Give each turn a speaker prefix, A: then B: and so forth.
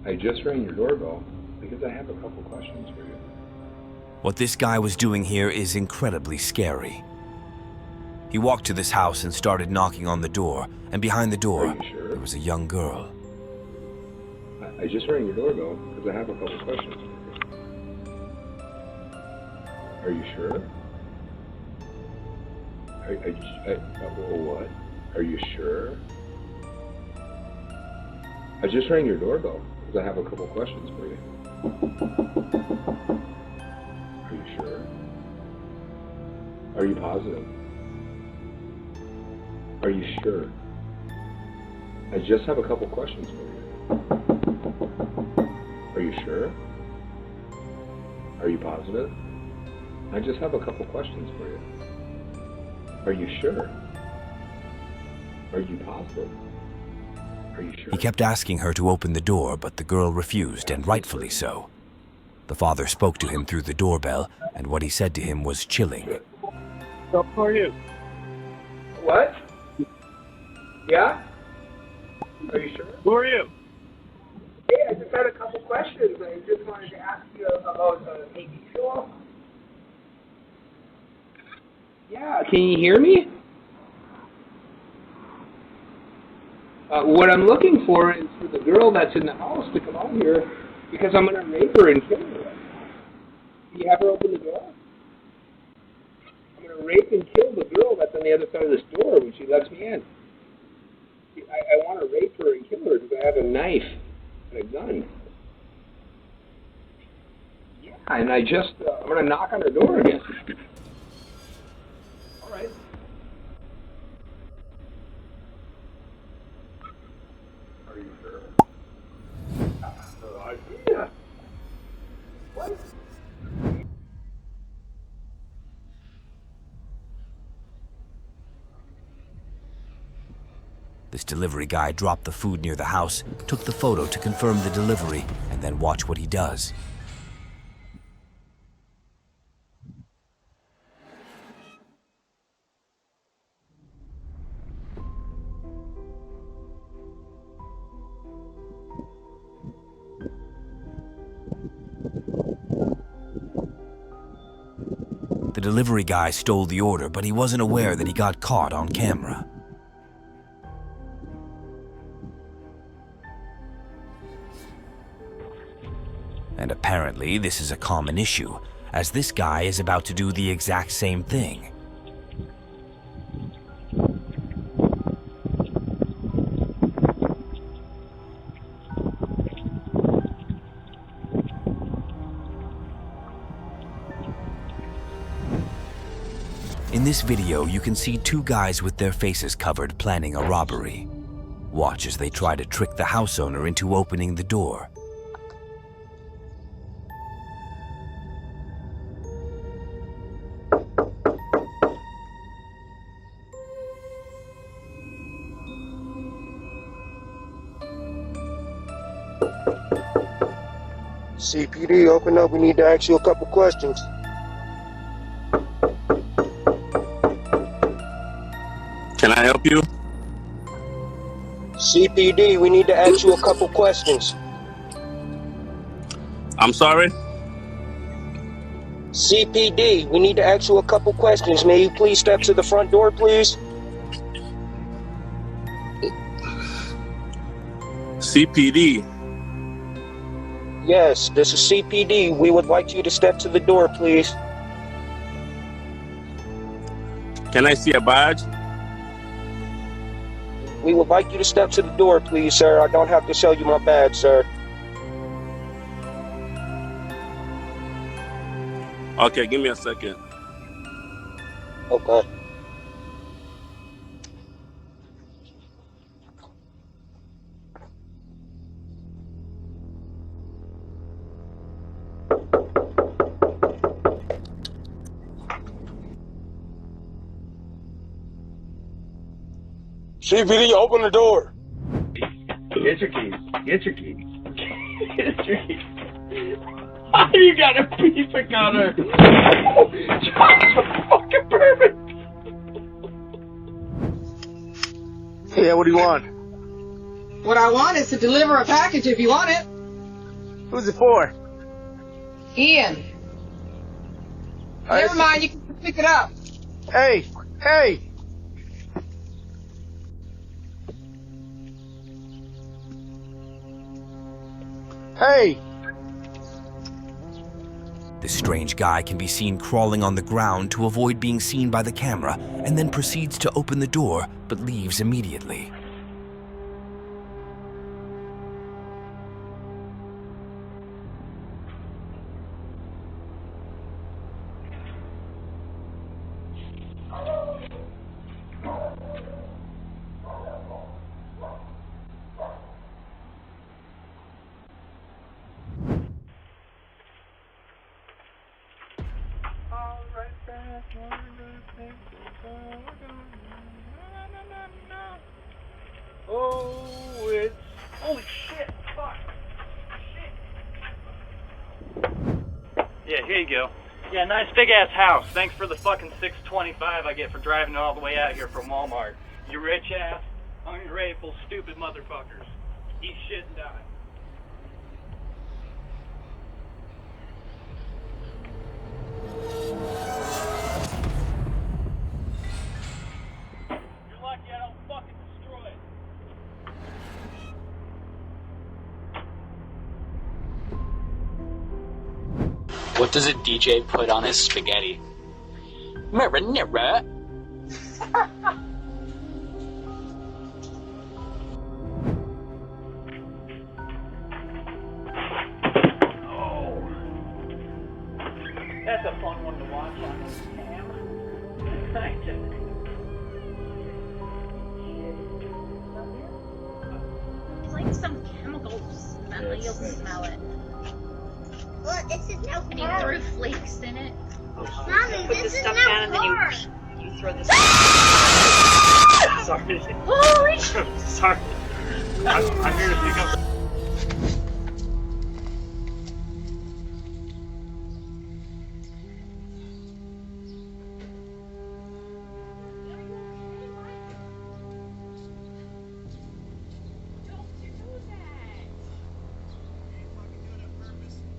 A: I just rang your doorbell because I have a couple questions for you.
B: What this guy was doing here is incredibly scary. He walked to this house and started knocking on the door, and behind the door,
A: Sure?
B: there was a young girl.
A: I just rang your doorbell because I have a couple questions for you. Are you sure? What? Are you sure? I just rang your doorbell because I have a couple questions for you. Are you sure? Are you positive? Are you sure? I just have a couple questions for you. Are you sure? Are you positive? I just have a couple questions for you. Are you sure? Are you positive? Are you sure?
B: He kept asking her to open the door, but the girl refused, and rightfully so. The father spoke to him through the doorbell, and what he said to him was chilling.
C: So, who are you?
A: What? Yeah? Are you sure?
C: Who are you?
A: Hey, I just had a couple questions. I just wanted to ask you about the TV show. Yeah, can you hear me? What I'm looking for is for the girl that's in the house to come out here because I'm going to rape her and kill her. Can you have her open the door? I'm going to rape and kill the girl that's on the other side of this door when she lets me in. I want to rape her and kill her because I have a knife and a gun. Yeah, and I'm going to knock on her door again. All right. Are you sure? No idea. What?
B: This delivery guy dropped the food near the house, took the photo to confirm the delivery, and then watch what he does. The delivery guy stole the order, but he wasn't aware that he got caught on camera. And apparently this is a common issue, as this guy is about to do the exact same thing. In this video, you can see two guys with their faces covered planning a robbery. Watch as they try to trick the house owner into opening the door.
D: CPD, open up. We need to ask you a couple questions.
C: Can I help you?
D: CPD, we need to ask you a couple questions.
C: I'm sorry?
D: CPD, we need to ask you a couple questions. May you please step to the front door, please?
C: CPD.
D: Yes, this is CPD. We would like you to step to the door, please.
C: Can I see a badge?
D: We would like you to step to the door, please, sir. I don't have to show you my badge, sir.
C: Okay, give me a second.
D: Okay. CPD, open the door.
A: Get your keys. Get your keys. Get your keys. You got a piece of cutter. Oh, John's fucking perfect.
D: Yeah, what do you want?
E: What I want is to deliver a package if you want it. Who's it for?
F: Ian. Never mind, you can pick it up.
E: Hey, hey! Hey!
B: The strange guy can be seen crawling on the ground to avoid being seen by the camera, and then proceeds to open the door, but leaves immediately.
G: Oh, it's... Holy shit! Fuck! Shit! Yeah, here you go. Yeah, nice big ass house. Thanks for the fucking $6.25 I get for driving all the way out here from Walmart. You rich ass, ungrateful, stupid motherfuckers. Eat shit and die. You're lucky I don't fucking destroy it.
H: What does a DJ put on his spaghetti? Marinara.
G: Oh. That's a fun one to watch on this cam.
I: It's like some chemical smell. You'll smell it. Well, it's a no They threw flakes in it. Mommy, this is not hard.
J: You throw this. Sorry.
I: Holy shit!
J: Sorry. I'm here to pick up.